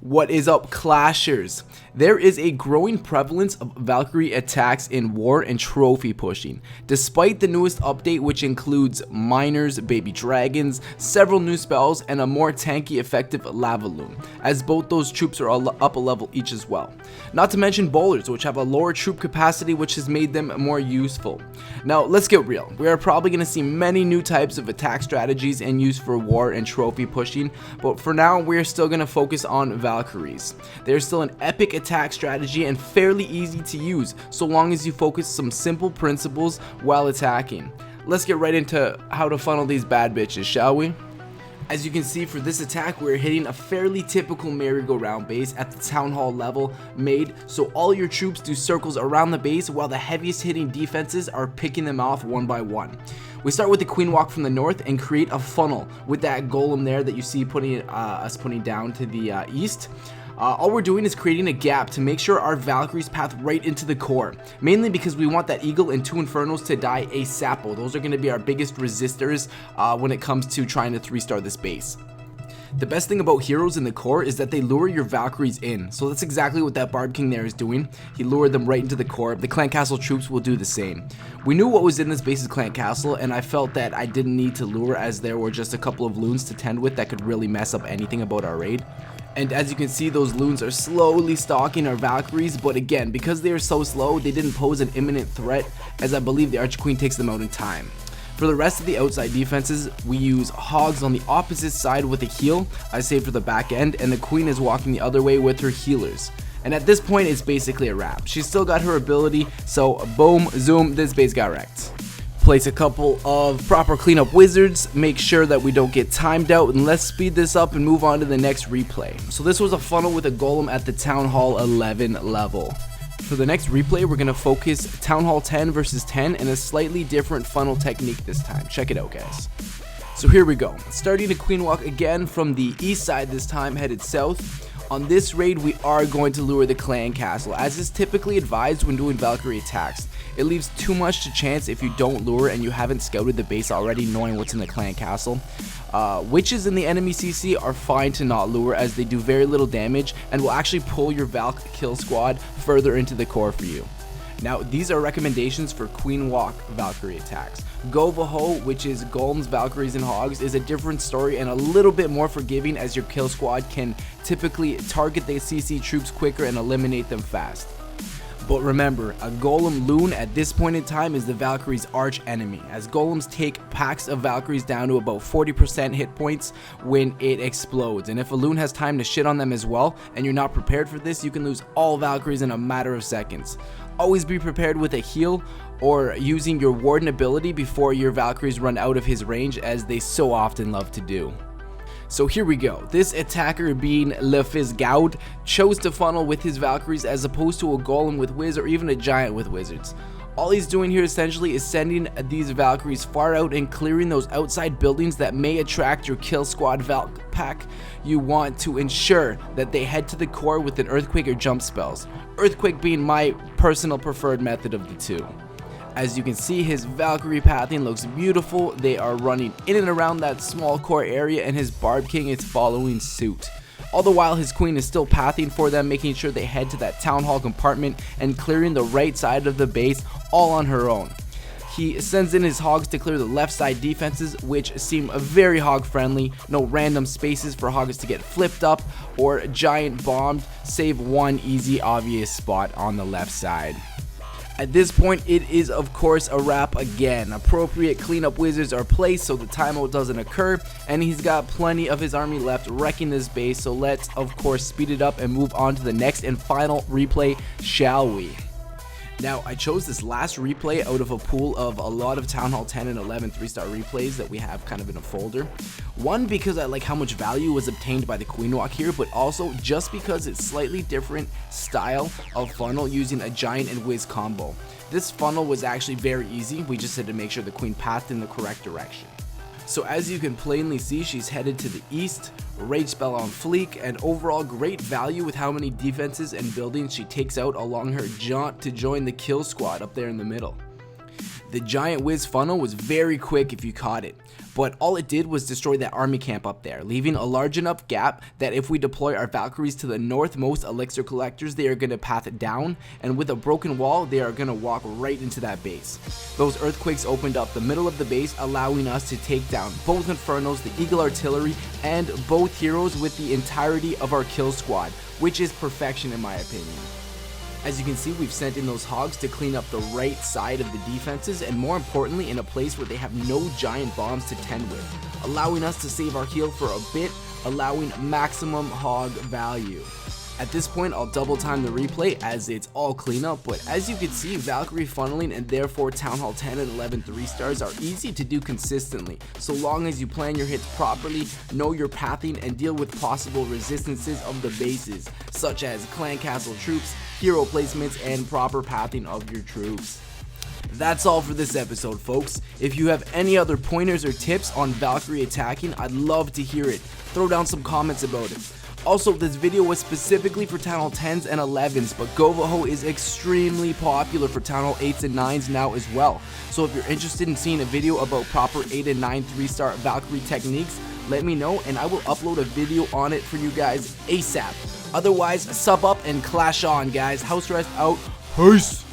What is up, Clashers? There is a growing prevalence of Valkyrie attacks in war and trophy pushing, despite the newest update, which includes miners, baby dragons, several new spells, and a more tanky effective lava loom, as both those troops are up a level each as well. Not to mention bowlers, which have a lower troop capacity, which has made them more useful. Now let's get real, we are probably going to see many new types of attack strategies and use for war and trophy pushing, but for now we are still going to focus on Valkyries. They're still an epic attack strategy and fairly easy to use, so long as you focus some simple principles while attacking. Let's get right into how to funnel these bad bitches, shall we? As you can see, for this attack, we're hitting a fairly typical merry-go-round base at the town hall level made, so all your troops do circles around the base while the heaviest hitting defenses are picking them off one by one. We start with the queen walk from the north and create a funnel with that golem there that you see us putting down to the east. All we're doing is creating a gap to make sure our Valkyries path right into the core, mainly because we want that eagle and two infernos to die ASAP. Those are going to be our biggest resistors when it comes to trying to 3-star this base. The best thing about heroes in the core is that they lure your Valkyries in, so that's exactly what that Barb King there is doing. He lured them right into the core. The clan castle troops will do the same. We knew what was in this base's clan castle, and I felt that I didn't need to lure, as there were just a couple of loons to tend with that could really mess up anything about our raid. And as you can see, those loons are slowly stalking our Valkyries, but again, because they are so slow, they didn't pose an imminent threat, as I believe the Archqueen takes them out in time. For the rest of the outside defenses, we use hogs on the opposite side with a heal, I say for the back end, and the queen is walking the other way with her healers. And at this point, it's basically a wrap. She's still got her ability, so boom, zoom, this base got wrecked. Place a couple of proper cleanup wizards, make sure that we don't get timed out, and let's speed this up and move on to the next replay. So this was a funnel with a golem at the Town Hall 11 level. For the next replay, we're going to focus Town Hall 10 versus 10 and a slightly different funnel technique this time. Check it out, guys. So here we go. Starting a queen walk again from the east side this time, headed south. On this raid, we are going to lure the clan castle, as is typically advised when doing Valkyrie attacks. It leaves too much to chance if you don't lure and you haven't scouted the base already, knowing what's in the clan castle. Witches in the enemy CC are fine to not lure, as they do very little damage and will actually pull your Valk kill squad further into the core for you. Now, these are recommendations for queen walk Valkyrie attacks. Go-Vaho, which is golems, Valkyries, and hogs, is a different story and a little bit more forgiving, as your kill squad can typically target the CC troops quicker and eliminate them fast. But remember, a golem loon at this point in time is the Valkyrie's arch enemy, as golems take packs of Valkyries down to about 40% hit points when it explodes, and if a loon has time to shit on them as well and you're not prepared for this, you can lose all Valkyries in a matter of seconds. Always be prepared with a heal or using your warden ability before your Valkyries run out of his range, as they so often love to do. So here we go. This attacker, being Le Fils Gaud, chose to funnel with his Valkyries as opposed to a golem with wiz or even a giant with wizards. All he's doing here essentially is sending these Valkyries far out and clearing those outside buildings that may attract your kill squad Valk pack. You want to ensure that they head to the core with an earthquake or jump spells. Earthquake being my personal preferred method of the two. As you can see, his Valkyrie pathing looks beautiful. They are running in and around that small core area, and his Barb King is following suit. All the while, his queen is still pathing for them, making sure they head to that town hall compartment and clearing the right side of the base all on her own. He sends in his hogs to clear the left side defenses, which seem very hog friendly. No random spaces for hogs to get flipped up or giant bombed, save one easy obvious spot on the left side. At this point, it is of course a wrap again. Appropriate cleanup wizards are placed so the timeout doesn't occur, and he's got plenty of his army left wrecking this base, so let's of course speed it up and move on to the next and final replay, shall we? Now, I chose this last replay out of a pool of a lot of Town Hall 10 and 11 3-star replays that we have kind of in a folder. One, because I like how much value was obtained by the queen walk here, but also just because it's slightly different style of funnel using a giant and whiz combo. This funnel was actually very easy, we just had to make sure the queen pathed in the correct direction. So as you can plainly see, she's headed to the east, rage spell on fleek, and overall great value with how many defenses and buildings she takes out along her jaunt to join the kill squad up there in the middle. The giant whiz funnel was very quick if you caught it, but all it did was destroy that army camp up there, leaving a large enough gap that if we deploy our Valkyries to the northmost elixir collectors, they are going to path it down, and with a broken wall, they are going to walk right into that base. Those earthquakes opened up the middle of the base, allowing us to take down both Infernos, the Eagle Artillery, and both heroes with the entirety of our kill squad, which is perfection in my opinion. As you can see, we've sent in those hogs to clean up the right side of the defenses, and more importantly in a place where they have no giant bombs to tend with, allowing us to save our heal for a bit, allowing maximum hog value. At this point, I'll double time the replay as it's all clean up, but as you can see, Valkyrie funneling and therefore Town Hall 10 and 11 3 stars are easy to do consistently, so long as you plan your hits properly, know your pathing, and deal with possible resistances of the bases, such as clan castle troops, hero placements, and proper pathing of your troops. That's all for this episode, folks. If you have any other pointers or tips on Valkyrie attacking, I'd love to hear it. Throw down some comments about it. Also, this video was specifically for Town Hall 10s and 11s, but Govaho is extremely popular for Town Hall 8s and 9s now as well. So if you're interested in seeing a video about proper 8 and 9 3-star Valkyrie techniques, let me know and I will upload a video on it for you guys ASAP. Otherwise, sub up and clash on, guys. Houseurrest out. Peace!